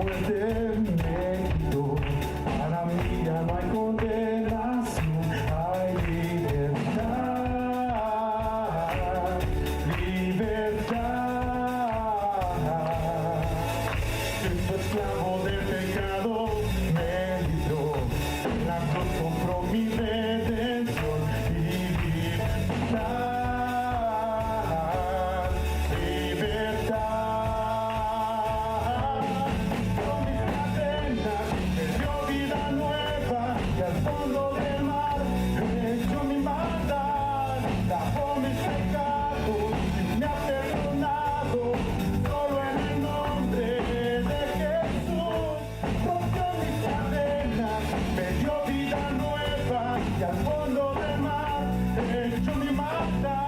muerte me quitó. Para mí ya no hay condenación, hay libertad, libertad. Cristo esclavo del pecado me libró, la cruz compró mi redención y libertad, libertad. Con mis cadenas me dio vida nueva y al fondo del mar he hecho mi maldad. Lavó mis pecados y me ha perdonado, solo en el nombre de Jesús. Rompió mis cadenas, me dio vida nueva y al fondo del mar he hecho mi maldad.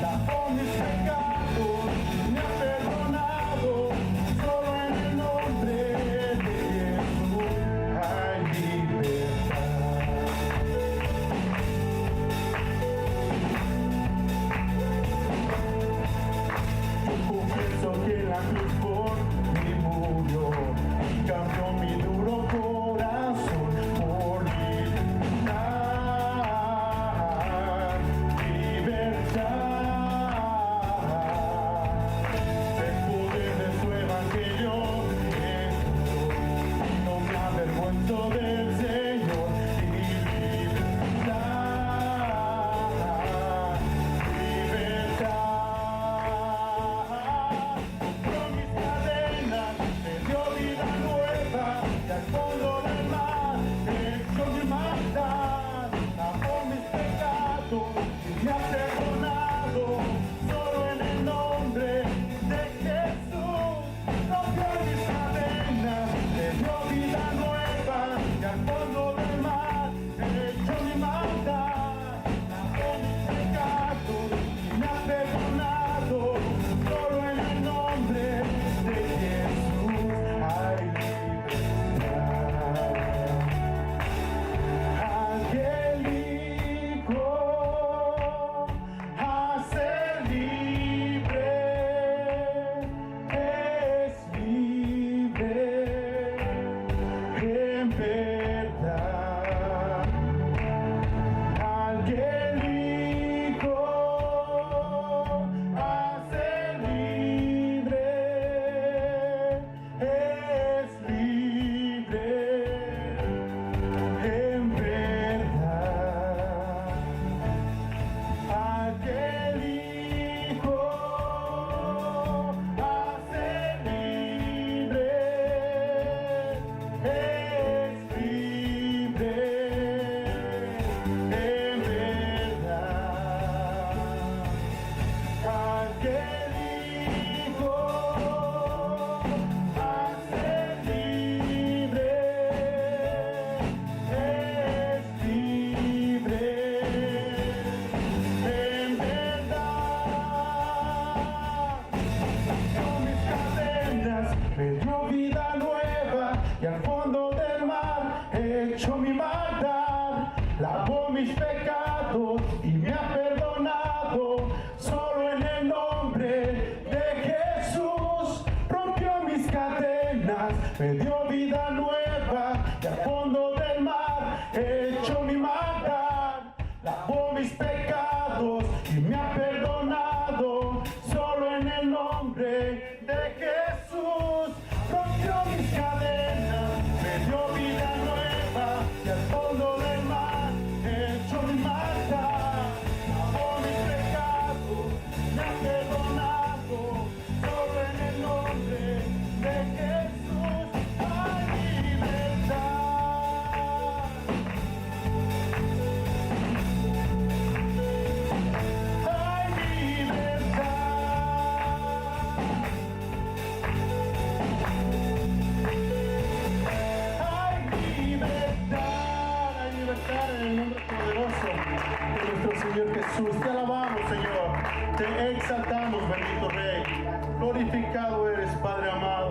Lavó mis pecados y me ha perdonado, solo en el nombre de Jesús hay libertad. Yo confieso que la cruz por mí murió y cambió mi duro corazón por libertad, libertad. El poder de su evangelio es y no me avergüenzo del Señor. Libertad, libertad. Con mis cadenas me dio vida nueva y al fondo del mar he hecho mi maldad. Lavó mis pecados y me ha perdonado, solo en el nombre de Jesús. Rompió mis cadenas, me dio vida nueva y al fondo del mar he hecho mi maldad. Lavó mis pecados y me ha perdonado, solo en el nombre de Jesús hay libertad. Angélico, hace libre, es libre, en verdad. Angélico, hace libre, es libre, en verdad. Aquel Hijo hace libre, es libre, en verdad. Aquel Hijo hace libre, es libre, en verdad. Con mis cadenas me dio vida nueva y al fondo del mar he hecho mi maldad. Lavó mis pecados y me ha perdonado, solo en el nombre de Jesús. Rompió mis cadenas, me dio vida nueva y al fondo del mar he hecho mi maldad. Lavó mis pecados y me ha perdonado, solo en el nombre de Jesús. Rompió mis cadenas, me dio vida nueva y al fondo del mar he hecho mi maldad. Lavó mis pecados, me ha perdonado, solo en el nombre de Jesús hay libertad. Hay libertad en el nombre poderoso de nuestro Señor Jesús. Te alabamos, Señor, te exaltamos, bendito Rey. Glorificado eres, Padre amado.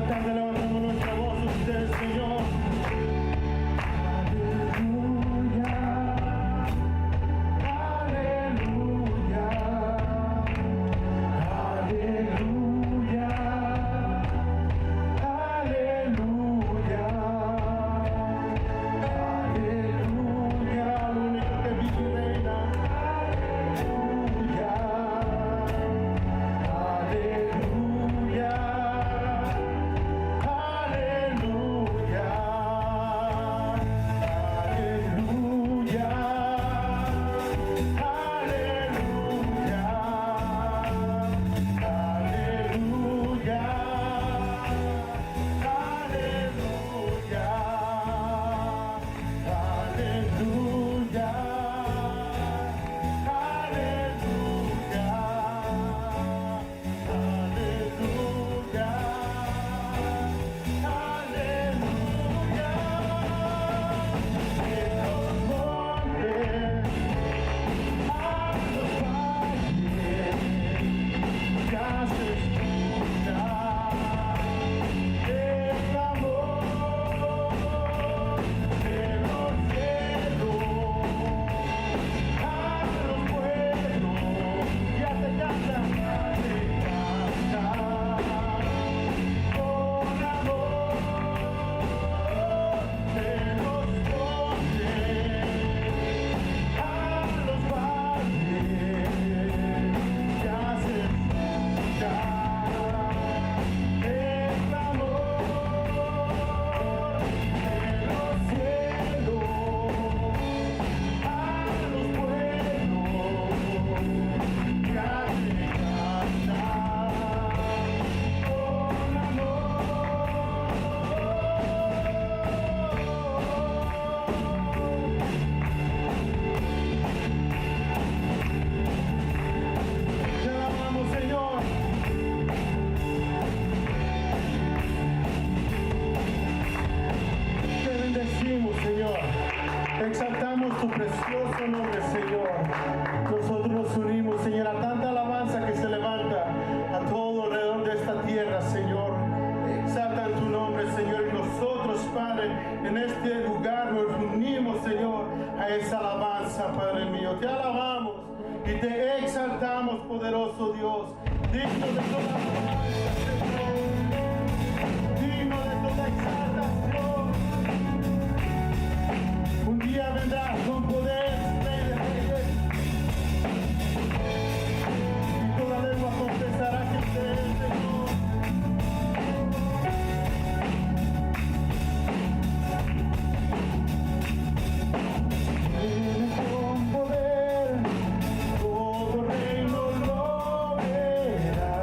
esta tarde levantamos nuestra voz a usted, Señor. Aleluya, aleluya, aleluya, aleluya, aleluya, lo único que vive y reina. Aleluya, aleluya, aleluya, aleluya, aleluya, exaltamos tu precioso nombre, Señor. Nosotros nos unimos, Señor, a tanta alabanza que se levanta a todo alrededor de esta tierra, Señor. Exaltan tu nombre, Señor, y nosotros, Padre, en este lugar nos unimos, Señor, a esa alabanza, Padre mío. Te alabamos y te exaltamos, poderoso Dios, digno de toda alabanza, Señor, digno de toda exaltación. Un día vendrás con poder, Rey de Reyes, y toda lengua confesará que usted es el Señor. Viene con poder, todo reino lo verá.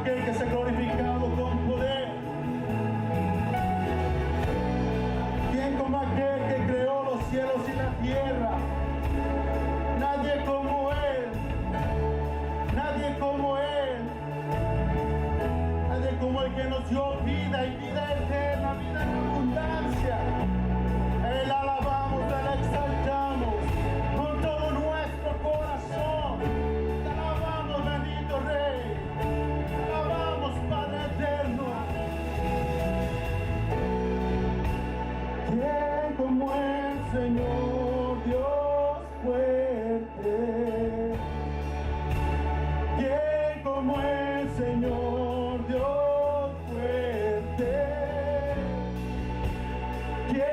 aquel que se ha glorificado con poder? ¿Quién como aquel que creó los cielos y la tierra? Nadie como Él, nadie como Él, nadie como el que nos dio vida y vida eterna, vida en abundancia. Él alabamos, Él exaltamos con todo nuestro corazón. Te alabamos, bendito Rey, te alabamos, Padre eterno. ¿Quién como el Señor Dios fuerte? ¿Quién como el Señor Dios fuerte? ¿Quién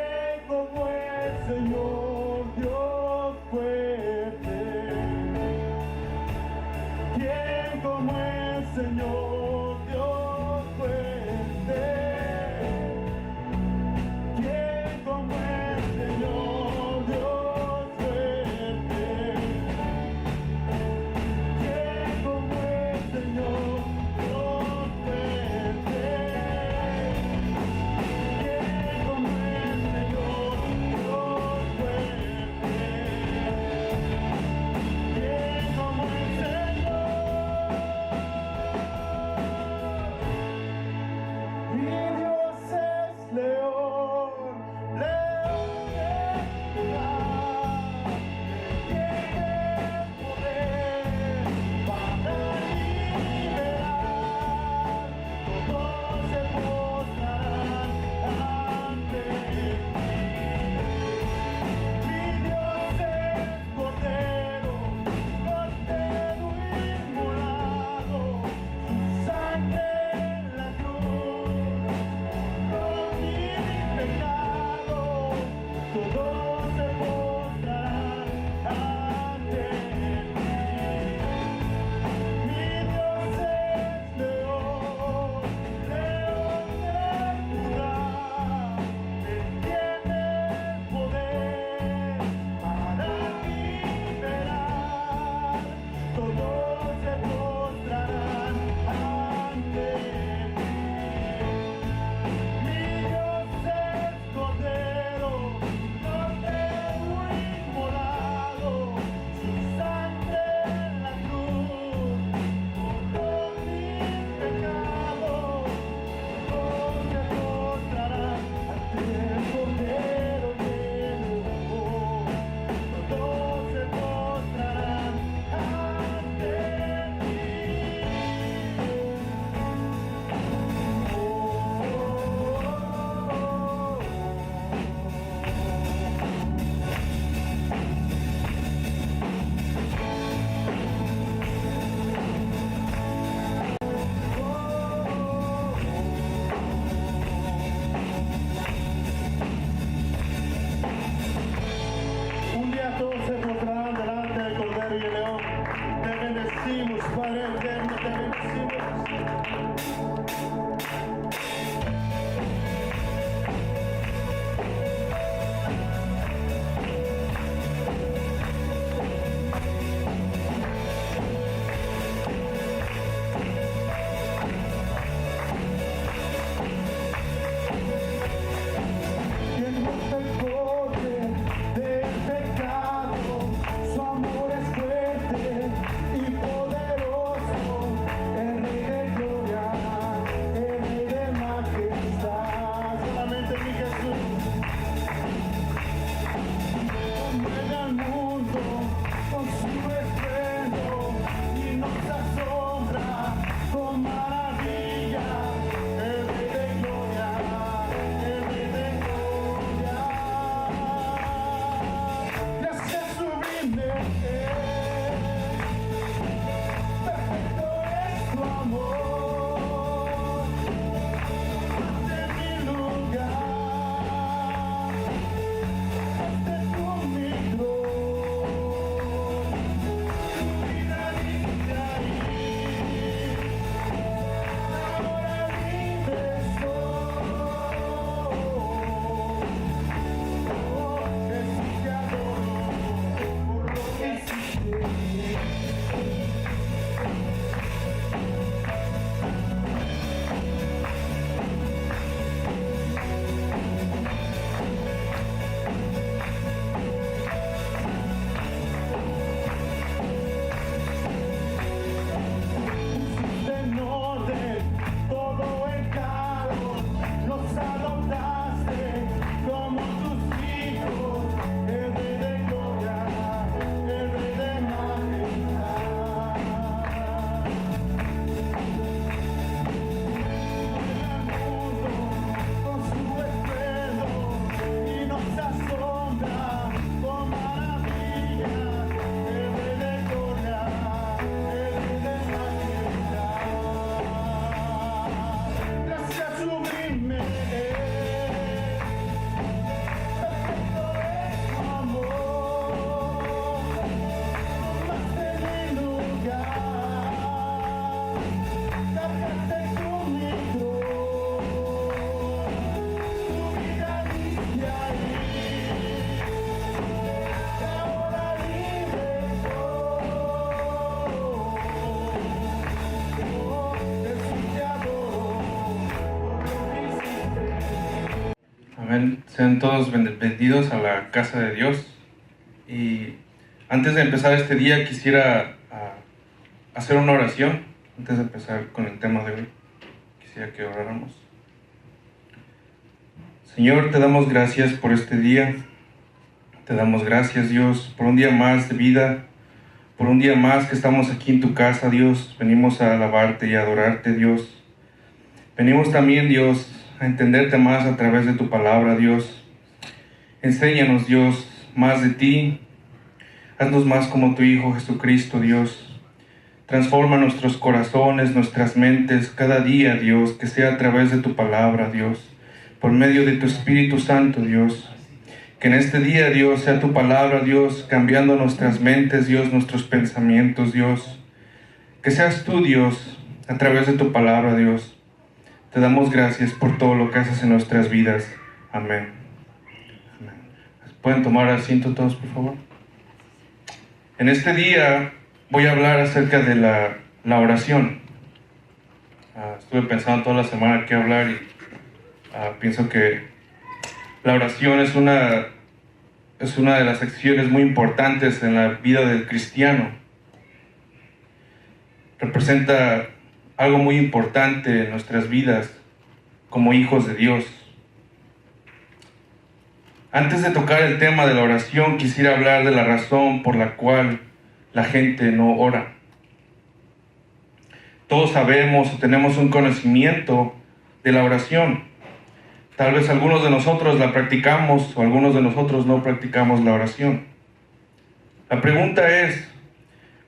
Sean todos bendecidos a la casa de Dios. Y antes de empezar este día quisiera hacer una oración. Antes de empezar con el tema de hoy, quisiera que oráramos. Señor, te damos gracias por este día. Te damos gracias, Dios, por un día más de vida, por un día más que estamos aquí en tu casa, Dios. Venimos a alabarte y a adorarte, Dios. Venimos también, Dios, a entenderte más a través de tu palabra, Dios. Enséñanos, Dios, más de ti. Haznos más como tu Hijo Jesucristo, Dios. Transforma nuestros corazones, nuestras mentes, cada día, Dios, que sea a través de tu palabra, Dios. Por medio de tu Espíritu Santo, Dios. Que en este día, Dios, sea tu palabra, Dios, cambiando nuestras mentes, Dios, nuestros pensamientos, Dios. Que seas tú, Dios, a través de tu palabra, Dios. Te damos gracias por todo lo que haces en nuestras vidas. Amén. Amén. ¿Pueden tomar asiento todos, por favor? En este día voy a hablar acerca de la oración. Estuve pensando toda la semana qué hablar y pienso que la oración es una de las acciones muy importantes en la vida del cristiano. Representa algo muy importante en nuestras vidas como hijos de Dios. Antes de tocar el tema de la oración, quisiera hablar de la razón por la cual la gente no ora. Todos sabemos o tenemos un conocimiento de la oración. Tal vez algunos de nosotros la practicamos o algunos de nosotros no practicamos la oración. La pregunta es,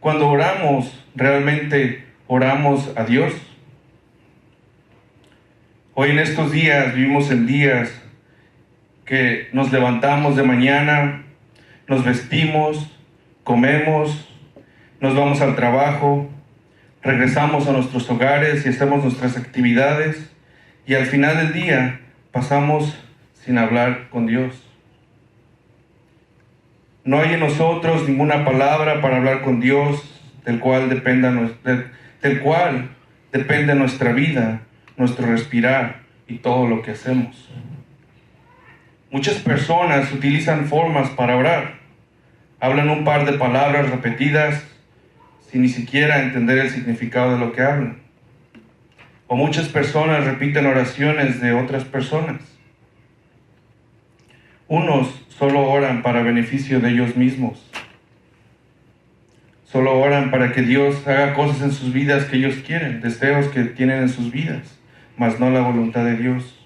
cuando oramos, ¿realmente oramos a Dios? Hoy en estos días vivimos en días que nos levantamos de mañana, nos vestimos, comemos, nos vamos al trabajo, regresamos a nuestros hogares y hacemos nuestras actividades y al final del día pasamos sin hablar con Dios. No hay en nosotros ninguna palabra para hablar con Dios del cual depende nuestra vida, nuestro respirar y todo lo que hacemos. Muchas personas utilizan formas para orar. Hablan un par de palabras repetidas sin ni siquiera entender el significado de lo que hablan. O muchas personas repiten oraciones de otras personas. Unos solo oran para beneficio de ellos mismos. Solo oran para que Dios haga cosas en sus vidas que ellos quieren, deseos que tienen en sus vidas, mas no la voluntad de Dios.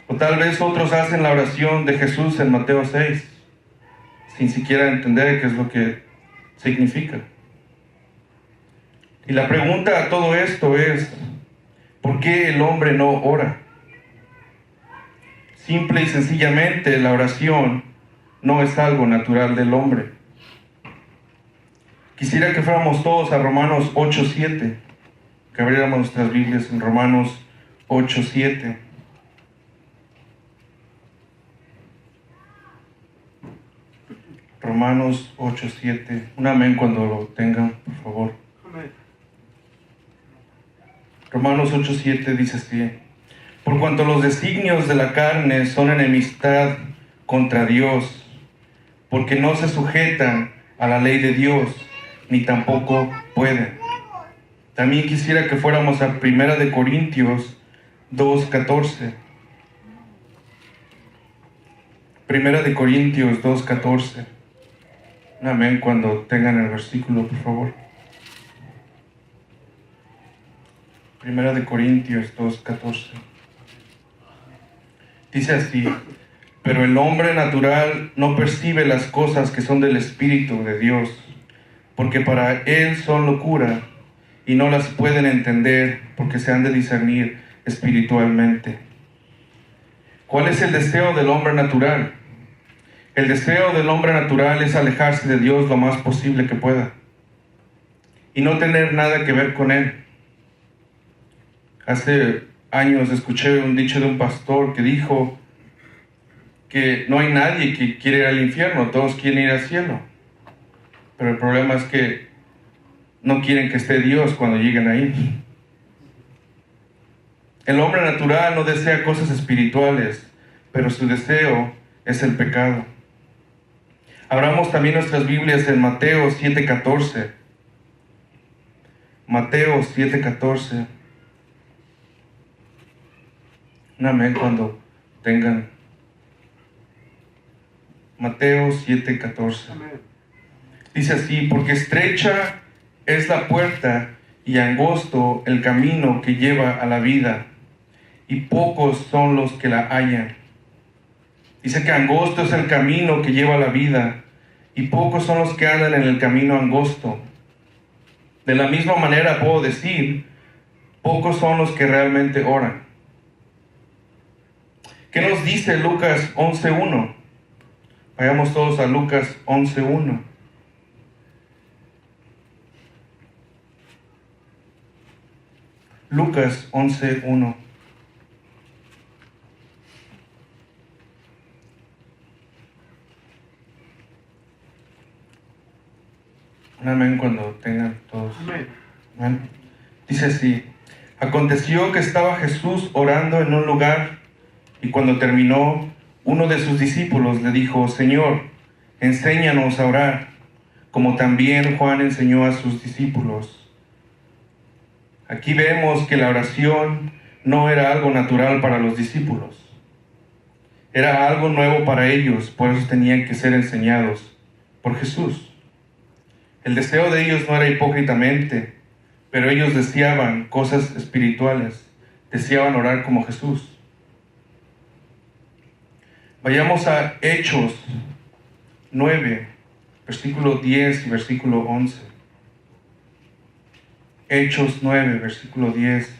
O tal vez otros hacen la oración de Jesús en Mateo 6, sin siquiera entender qué es lo que significa. Y la pregunta a todo esto es, ¿por qué el hombre no ora? Simple y sencillamente, la oración no es algo natural del hombre. Quisiera que fuéramos todos a Romanos 8:7, que abriéramos nuestras Biblias en Romanos 8:7. Romanos 8:7. Un amén cuando lo tengan, por favor. Amén. Romanos 8:7 dice así: por cuanto los designios de la carne son enemistad contra Dios, porque no se sujetan a la ley de Dios, ni tampoco pueden. También quisiera que fuéramos a 1 Corintios 2:14. 1 Corintios 2:14. Un amén cuando tengan el versículo, por favor. 1 Corintios 2:14. Dice así: pero el hombre natural no percibe las cosas que son del Espíritu de Dios, porque para él son locura, y no las pueden entender, porque se han de discernir espiritualmente. ¿Cuál es el deseo del hombre natural? El deseo del hombre natural es alejarse de Dios lo más posible que pueda y no tener nada que ver con Él. Hace años escuché un dicho de un pastor que dijo que no hay nadie que quiere ir al infierno, todos quieren ir al cielo. Pero el problema es que no quieren que esté Dios cuando lleguen ahí. El hombre natural no desea cosas espirituales, pero su deseo es el pecado. Abramos también nuestras Biblias en Mateo 7:14. Mateo 7:14. Un amén cuando tengan. Mateo 7:14. Dice así: porque estrecha es la puerta y angosto el camino que lleva a la vida, y pocos son los que la hallan. Dice que angosto es el camino que lleva a la vida, y pocos son los que andan en el camino angosto. De la misma manera puedo decir, pocos son los que realmente oran. ¿Qué nos dice Lucas 11:1? Vayamos todos a Lucas 11:1. Lucas 11:1. Un amén cuando tengan todos. Amén. Dice así: aconteció que estaba Jesús orando en un lugar, y cuando terminó, uno de sus discípulos le dijo: Señor, enséñanos a orar, como también Juan enseñó a sus discípulos. Aquí vemos que la oración no era algo natural para los discípulos. Era algo nuevo para ellos, por eso tenían que ser enseñados por Jesús. El deseo de ellos no era hipócritamente, pero ellos deseaban cosas espirituales, deseaban orar como Jesús. Vayamos a Hechos 9, versículo 10 y versículo 11. Hechos 9, versículo 10,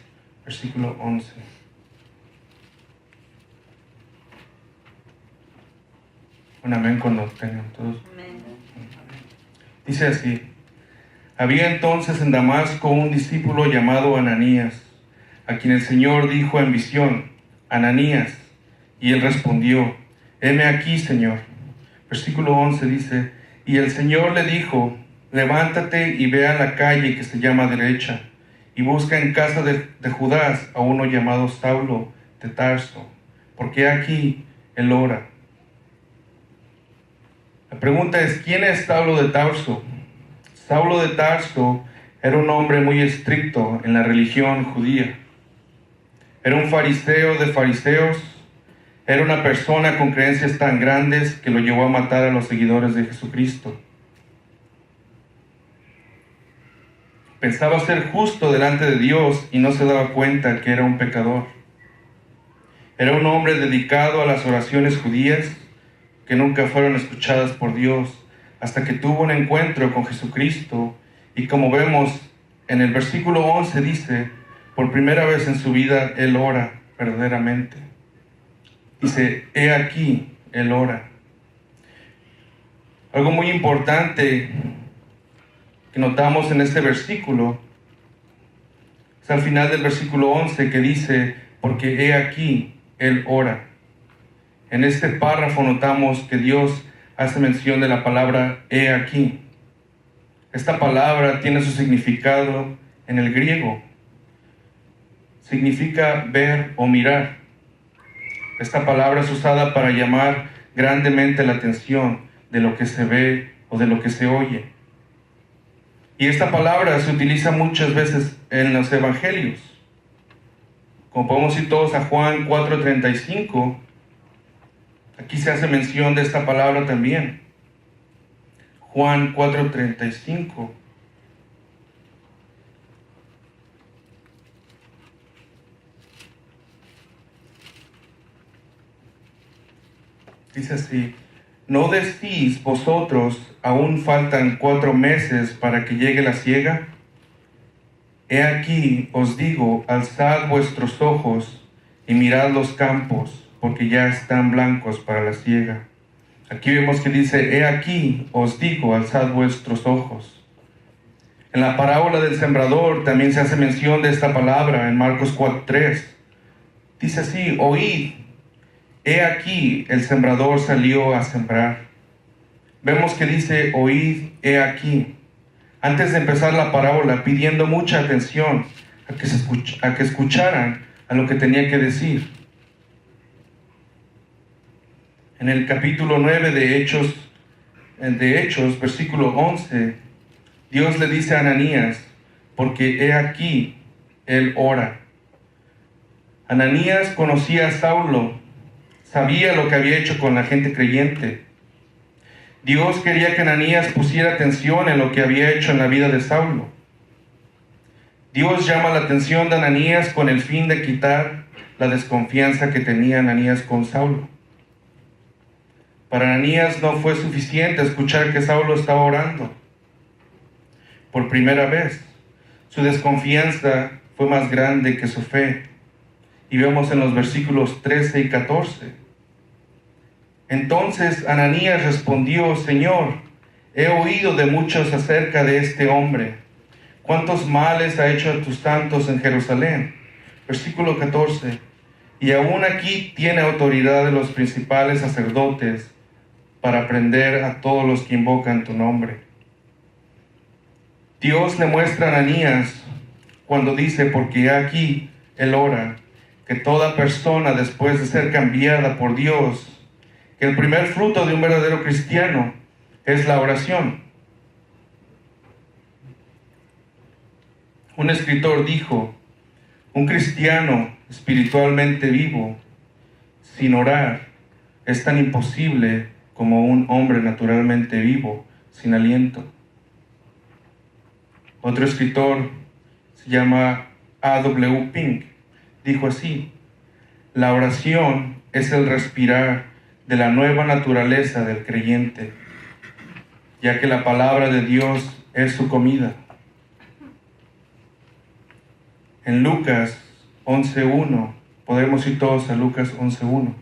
versículo 11. Un amén cuando tengan todos. Amén. Dice así: había entonces en Damasco un discípulo llamado Ananías, a quien el Señor dijo en visión: Ananías. Y él respondió: heme aquí, Señor. Versículo 11 dice: y el Señor le dijo: levántate y ve a la calle que se llama Derecha, y busca en casa de Judas a uno llamado Saulo de Tarso, porque aquí él ora. La pregunta es: ¿quién es Saulo de Tarso? Saulo de Tarso era un hombre muy estricto en la religión judía. Era un fariseo de fariseos. Era una persona con creencias tan grandes que lo llevó a matar a los seguidores de Jesucristo. Pensaba ser justo delante de Dios y no se daba cuenta que era un pecador. Era un hombre dedicado a las oraciones judías que nunca fueron escuchadas por Dios, hasta que tuvo un encuentro con Jesucristo. Y como vemos en el versículo 11 dice: por primera vez en su vida él ora verdaderamente. Dice: he aquí, él ora. Algo muy importante que notamos en este versículo es al final del versículo 11, que dice: porque he aquí, él ora. En este párrafo notamos que Dios hace mención de la palabra he aquí. Esta palabra tiene su significado en el griego. Significa ver o mirar. Esta palabra es usada para llamar grandemente la atención de lo que se ve o de lo que se oye. Y esta palabra se utiliza muchas veces en los evangelios. Como podemos ir todos a Juan 4:35, aquí se hace mención de esta palabra también. Juan 4:35. Dice así: ¿no decís vosotros, aún faltan 4 meses para que llegue la siega? He aquí os digo, alzad vuestros ojos y mirad los campos, porque ya están blancos para la siega. Aquí vemos que dice: he aquí os digo, alzad vuestros ojos. En la parábola del sembrador también se hace mención de esta palabra en Marcos 4:3. Dice así: oíd, he aquí el sembrador salió a sembrar. Vemos que dice: oíd, he aquí. Antes de empezar la parábola, pidiendo mucha atención a que escucharan a lo que tenía que decir. En el capítulo 9 de Hechos, versículo 11, Dios le dice a Ananías, porque he aquí, él ora. Ananías conocía a Saulo, sabía lo que había hecho con la gente creyente. Dios quería que Ananías pusiera atención en lo que había hecho en la vida de Saulo. Dios llama la atención de Ananías con el fin de quitar la desconfianza que tenía Ananías con Saulo. Para Ananías no fue suficiente escuchar que Saulo estaba orando por primera vez. Su desconfianza fue más grande que su fe. Y vemos en los versículos 13 y 14. Entonces Ananías respondió, Señor, he oído de muchos acerca de este hombre. ¿Cuántos males ha hecho a tus santos en Jerusalén? Versículo 14. Y aún aquí tiene autoridad de los principales sacerdotes para prender a todos los que invocan tu nombre. Dios le muestra a Ananías cuando dice, porque aquí él ora, que toda persona después de ser cambiada por Dios, que el primer fruto de un verdadero cristiano es la oración. Un escritor dijo, un cristiano espiritualmente vivo, sin orar, es tan imposible como un hombre naturalmente vivo, sin aliento. Otro escritor se llama A.W. Pink, dijo así, la oración es el respirar de la nueva naturaleza del creyente, ya que la palabra de Dios es su comida. En Lucas 11.1, podemos ir todos a Lucas 11.1.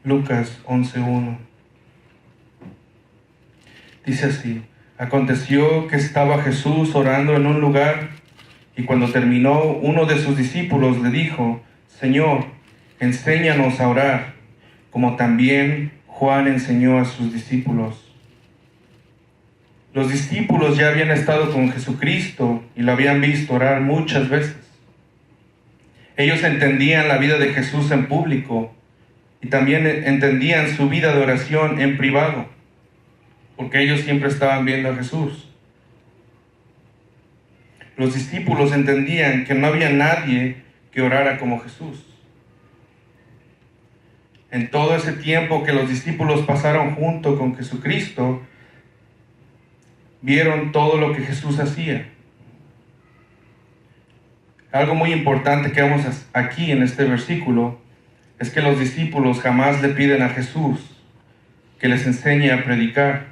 Lucas 11.1. Dice así, aconteció que estaba Jesús orando en un lugar, y cuando terminó, uno de sus discípulos le dijo, Señor, enséñanos a orar, como también Juan enseñó a sus discípulos. Los discípulos ya habían estado con Jesucristo y lo habían visto orar muchas veces. Ellos entendían la vida de Jesús en público y también entendían su vida de oración en privado, porque ellos siempre estaban viendo a Jesús. Los discípulos entendían que no había nadie que orara como Jesús. En todo ese tiempo que los discípulos pasaron junto con Jesucristo, vieron todo lo que Jesús hacía. Algo muy importante que vemos aquí en este versículo es que los discípulos jamás le piden a Jesús que les enseñe a predicar,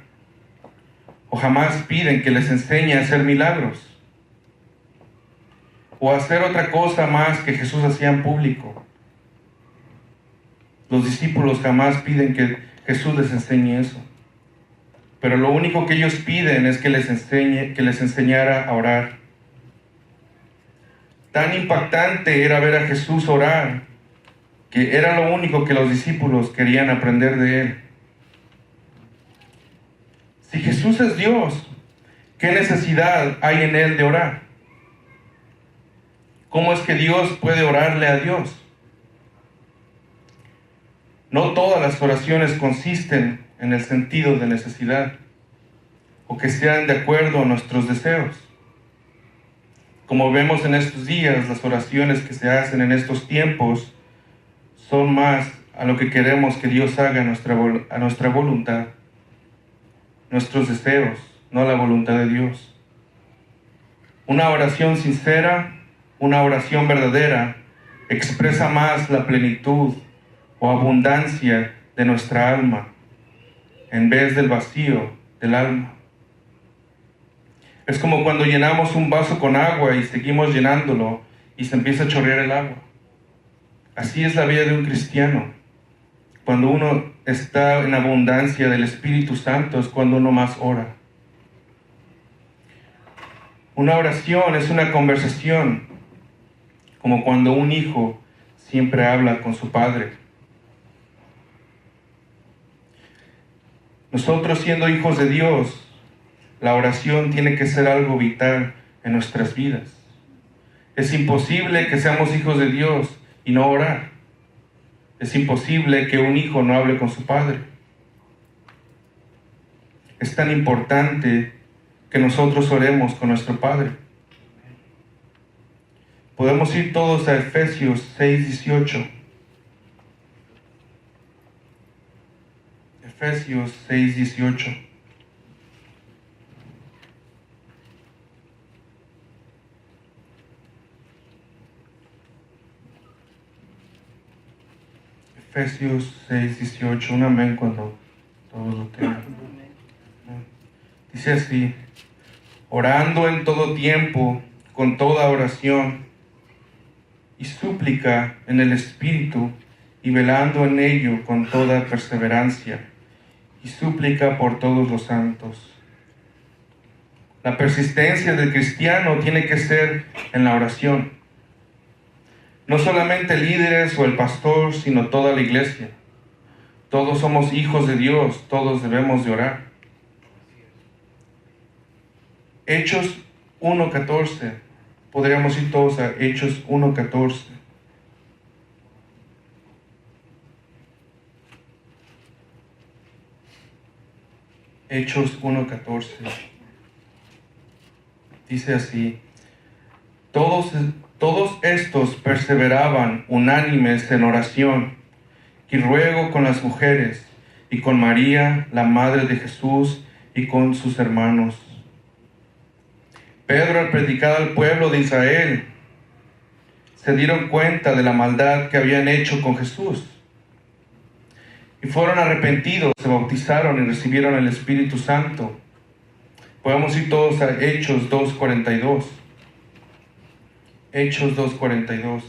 o jamás piden que les enseñe a hacer milagros, o hacer otra cosa más que Jesús hacía en público. Los discípulos jamás piden que Jesús les enseñe eso. Pero lo único que ellos piden es que les enseñara a orar. Tan impactante era ver a Jesús orar, que era lo único que los discípulos querían aprender de él. Si Jesús es Dios, ¿qué necesidad hay en él de orar? ¿Cómo es que Dios puede orarle a Dios? No todas las oraciones consisten en el sentido de necesidad, o que sean de acuerdo a nuestros deseos. Como vemos en estos días, las oraciones que se hacen en estos tiempos son más a lo que queremos que Dios haga a nuestra voluntad, nuestros deseos, no la voluntad de Dios. Una oración sincera, una oración verdadera, expresa más la plenitud o abundancia de nuestra alma, en vez del vacío del alma. Es como cuando llenamos un vaso con agua y seguimos llenándolo y se empieza a chorrear el agua. Así es la vida de un cristiano. Cuando uno está en abundancia del Espíritu Santo es cuando uno más ora. Una oración es una conversación, como cuando un hijo siempre habla con su padre. Nosotros, siendo hijos de Dios, la oración tiene que ser algo vital en nuestras vidas. Es imposible que seamos hijos de Dios y no orar. Es imposible que un hijo no hable con su padre. Es tan importante que nosotros oremos con nuestro Padre. Podemos ir todos a Efesios 6:18. Efesios 6:18. Efesios 6:18. Un amén cuando todos lo tengan. Dice así: orando en todo tiempo, con toda oración y súplica en el Espíritu, y velando en ello con toda perseverancia y súplica por todos los santos. La persistencia del cristiano tiene que ser en la oración. No solamente líderes o el pastor, sino toda la iglesia. Todos somos hijos de Dios, todos debemos de orar. Hechos 1:14. Podríamos ir todos a Hechos 1:14. Hechos 1:14. Dice así: todos estos perseveraban unánimes en oración y ruego con las mujeres y con María, la madre de Jesús, y con sus hermanos. Pedro, al predicar al pueblo de Israel, se dieron cuenta de la maldad que habían hecho con Jesús y fueron arrepentidos, se bautizaron y recibieron el Espíritu Santo. Podemos ir todos a Hechos 2:42. Hechos 2:42.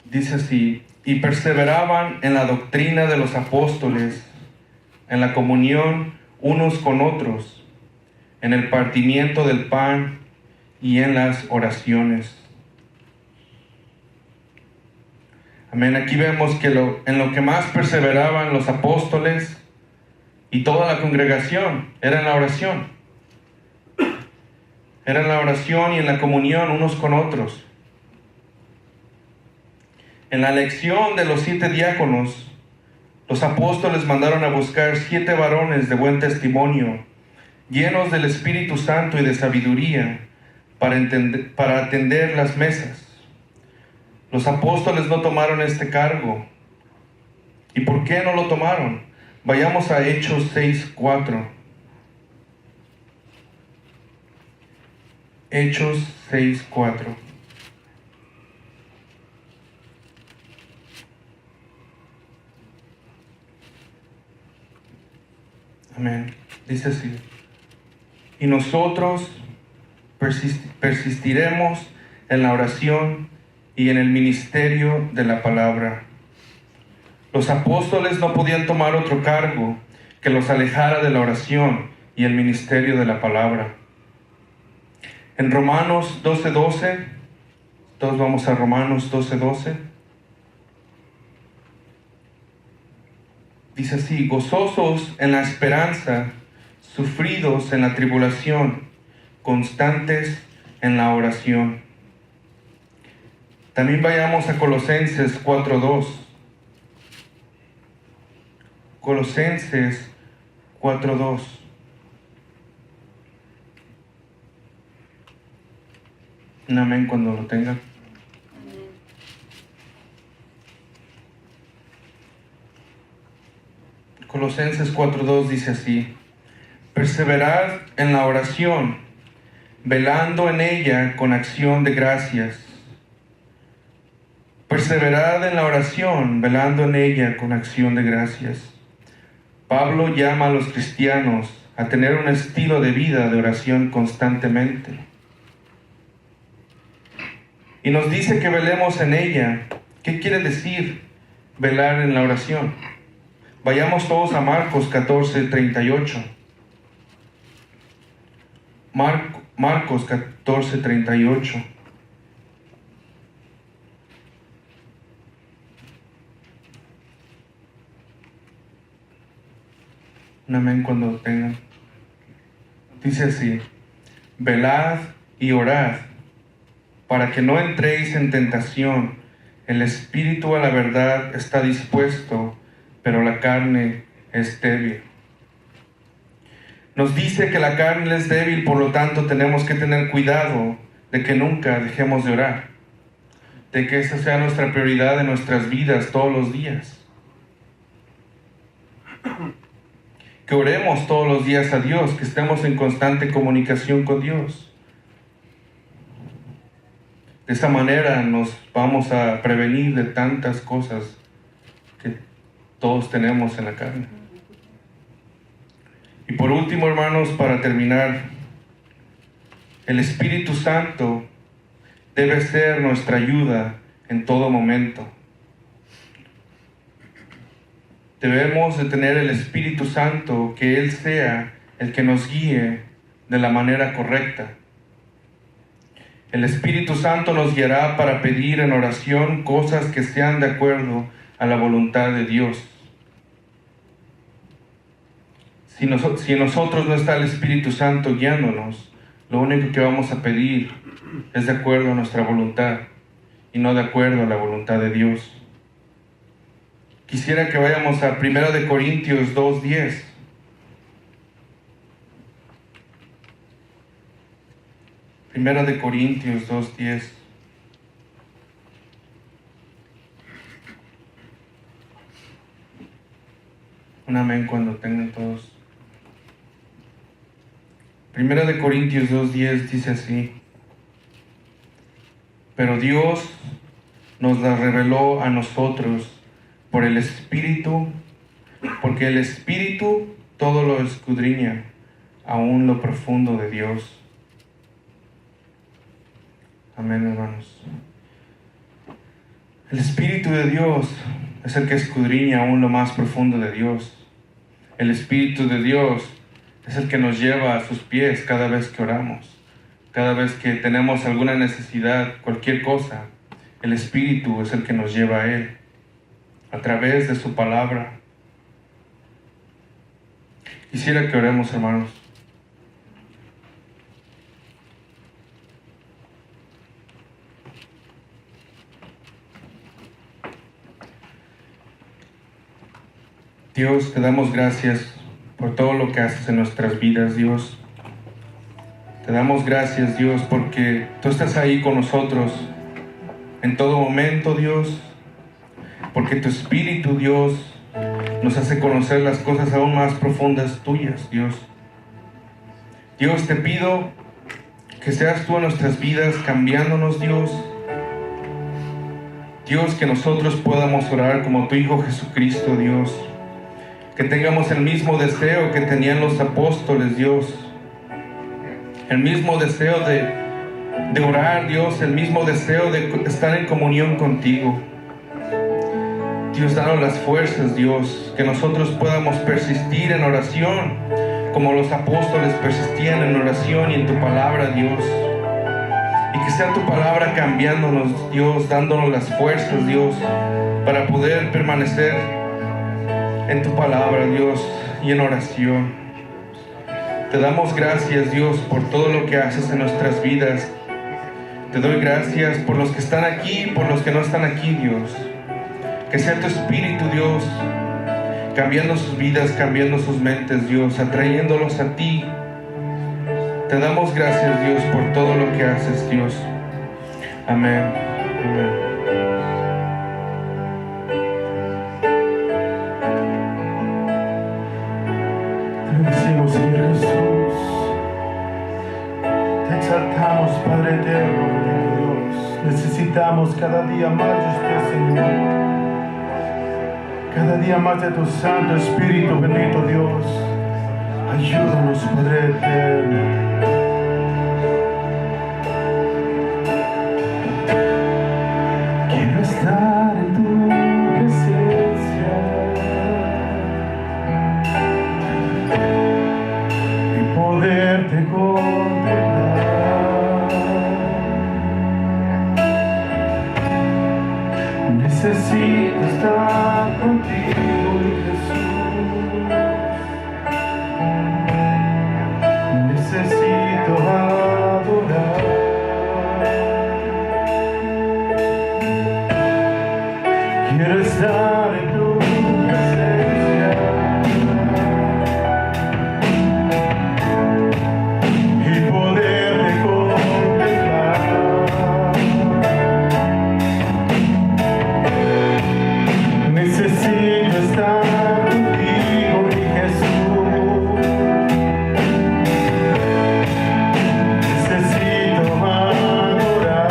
Dice así: y perseveraban en la doctrina de los apóstoles, en la comunión unos con otros, en el partimiento del pan y en las oraciones. Amén. Aquí vemos que en lo que más perseveraban los apóstoles y toda la congregación era en la oración. Era en la oración y en la comunión unos con otros. En la elección de los 7 diáconos, los apóstoles mandaron a buscar 7 varones de buen testimonio, llenos del Espíritu Santo y de sabiduría, para atender las mesas. Los apóstoles no tomaron este cargo. ¿Y por qué no lo tomaron? Vayamos a Hechos 6:4. Hechos 6:4. Amén. Dice así: y nosotros persistiremos en la oración y en el ministerio de la palabra. Los apóstoles no podían tomar otro cargo que los alejara de la oración y el ministerio de la palabra. En Romanos 12:12, todos vamos a Romanos 12:12. Dice así: gozosos en la esperanza, sufridos en la tribulación, constantes en la oración. También vayamos a Colosenses 4:2. Colosenses 4:2. Un amén cuando lo tengan. Colosenses 4:2 dice así: perseverad en la oración, velando en ella con acción de gracias. Perseverad en la oración, velando en ella con acción de gracias. Pablo llama a los cristianos a tener un estilo de vida de oración constantemente. Y nos dice que velemos en ella. ¿Qué quiere decir velar en la oración? Vayamos todos a Marcos 14:38. Marcos 14:38. Un amén cuando lo tengan. Dice así: velad y orad, para que no entréis en tentación. El espíritu a la verdad está dispuesto, pero la carne es débil. Nos dice que la carne es débil, por lo tanto tenemos que tener cuidado de que nunca dejemos de orar, de que esa sea nuestra prioridad en nuestras vidas todos los días. Que oremos todos los días a Dios, que estemos en constante comunicación con Dios. De esa manera nos vamos a prevenir de tantas cosas que todos tenemos en la carne. Y por último, hermanos, para terminar, el Espíritu Santo debe ser nuestra ayuda en todo momento. Debemos de tener el Espíritu Santo, que Él sea el que nos guíe de la manera correcta. El Espíritu Santo nos guiará para pedir en oración cosas que sean de acuerdo a la voluntad de Dios. Si en nosotros no está el Espíritu Santo guiándonos, lo único que vamos a pedir es de acuerdo a nuestra voluntad y no de acuerdo a la voluntad de Dios. Quisiera que vayamos a 1 Corintios 2:10. Primera de Corintios 2:10. Un amén cuando tengan todos. Primera de Corintios 2:10 dice así: pero Dios nos la reveló a nosotros por el Espíritu, porque el Espíritu todo lo escudriña, aún lo profundo de Dios. Amén, hermanos. El Espíritu de Dios es el que escudriña aún lo más profundo de Dios. El Espíritu de Dios es el que nos lleva a sus pies cada vez que oramos, cada vez que tenemos alguna necesidad, cualquier cosa. El Espíritu es el que nos lleva a Él, a través de su palabra. Quisiera que oremos, hermanos. Dios, te damos gracias por todo lo que haces en nuestras vidas, Dios. Te damos gracias, Dios, porque tú estás ahí con nosotros en todo momento, Dios. Porque tu Espíritu, Dios, nos hace conocer las cosas aún más profundas tuyas, Dios. Dios, te pido que seas tú en nuestras vidas cambiándonos, Dios. Dios, que nosotros podamos orar como tu Hijo Jesucristo, Dios. Que tengamos el mismo deseo que tenían los apóstoles, Dios. El mismo deseo de orar, Dios. El mismo deseo de estar en comunión contigo. Dios, danos las fuerzas, Dios. Que nosotros podamos persistir en oración como los apóstoles persistían en oración y en tu palabra, Dios. Y que sea tu palabra cambiándonos, Dios, dándonos las fuerzas, Dios, para poder permanecer en tu palabra, Dios, y en oración. Te damos gracias, Dios, por todo lo que haces en nuestras vidas. Te doy gracias por los que están aquí y por los que no están aquí, Dios. Que sea tu Espíritu, Dios, cambiando sus vidas, cambiando sus mentes, Dios, atrayéndolos a ti. Te damos gracias, Dios, por todo lo que haces, Dios. Amén. Amén. Bendecimos, Señor Jesús. Te exaltamos, Padre eterno, bendito Dios. Necesitamos cada día más de usted, Señor. Cada día más de tu Santo Espíritu, bendito Dios. Ayúdanos, Padre eterno. Quiero estar en tu presencia y poderte contemplar. Necesito estar contigo, Jesús. Quiero estar en tu presencia y poderte contemplar. Necesito estar contigo, mi Jesús. Necesito adorar.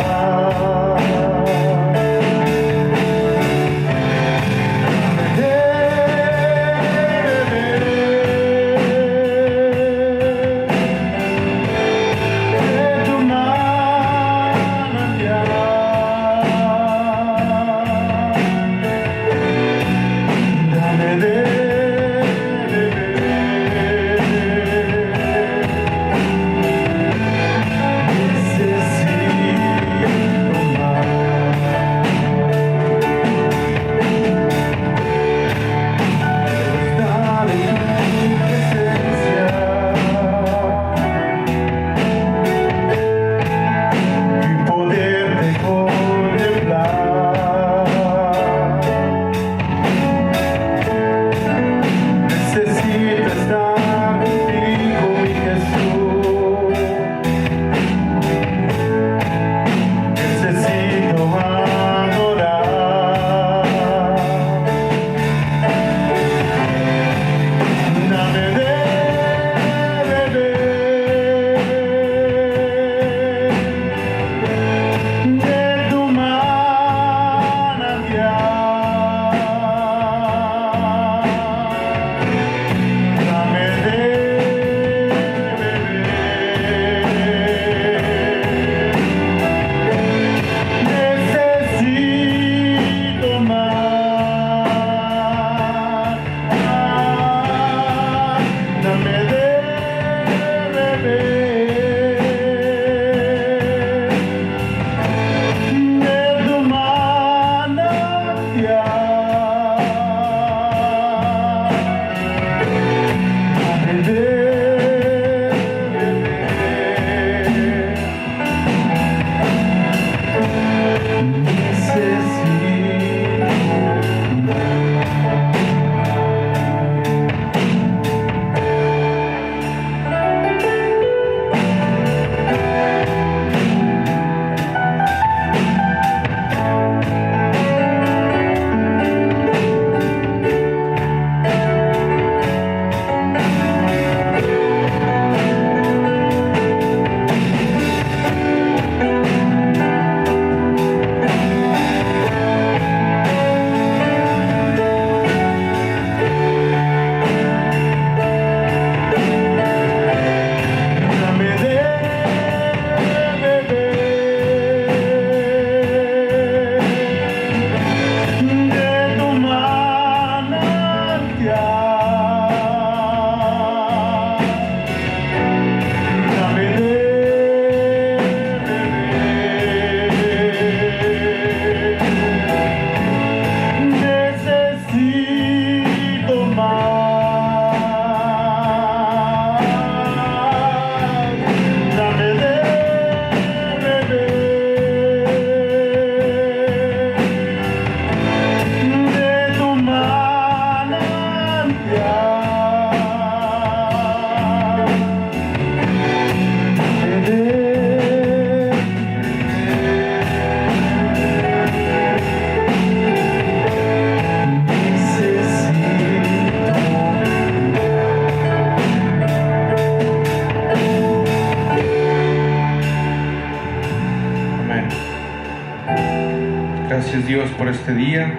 Gracias, Dios, por este día,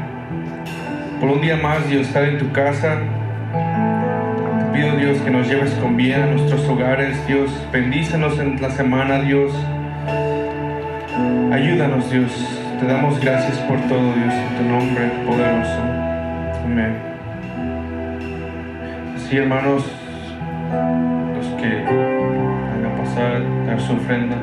por un día más, Dios, estar en tu casa. Te pido, Dios, que nos lleves con bien a nuestros hogares, Dios. Bendícenos en la semana, Dios. Ayúdanos, Dios. Te damos gracias por todo, Dios, en tu nombre poderoso. Amén. Sí, hermanos, los que van a pasar a dar su ofrenda.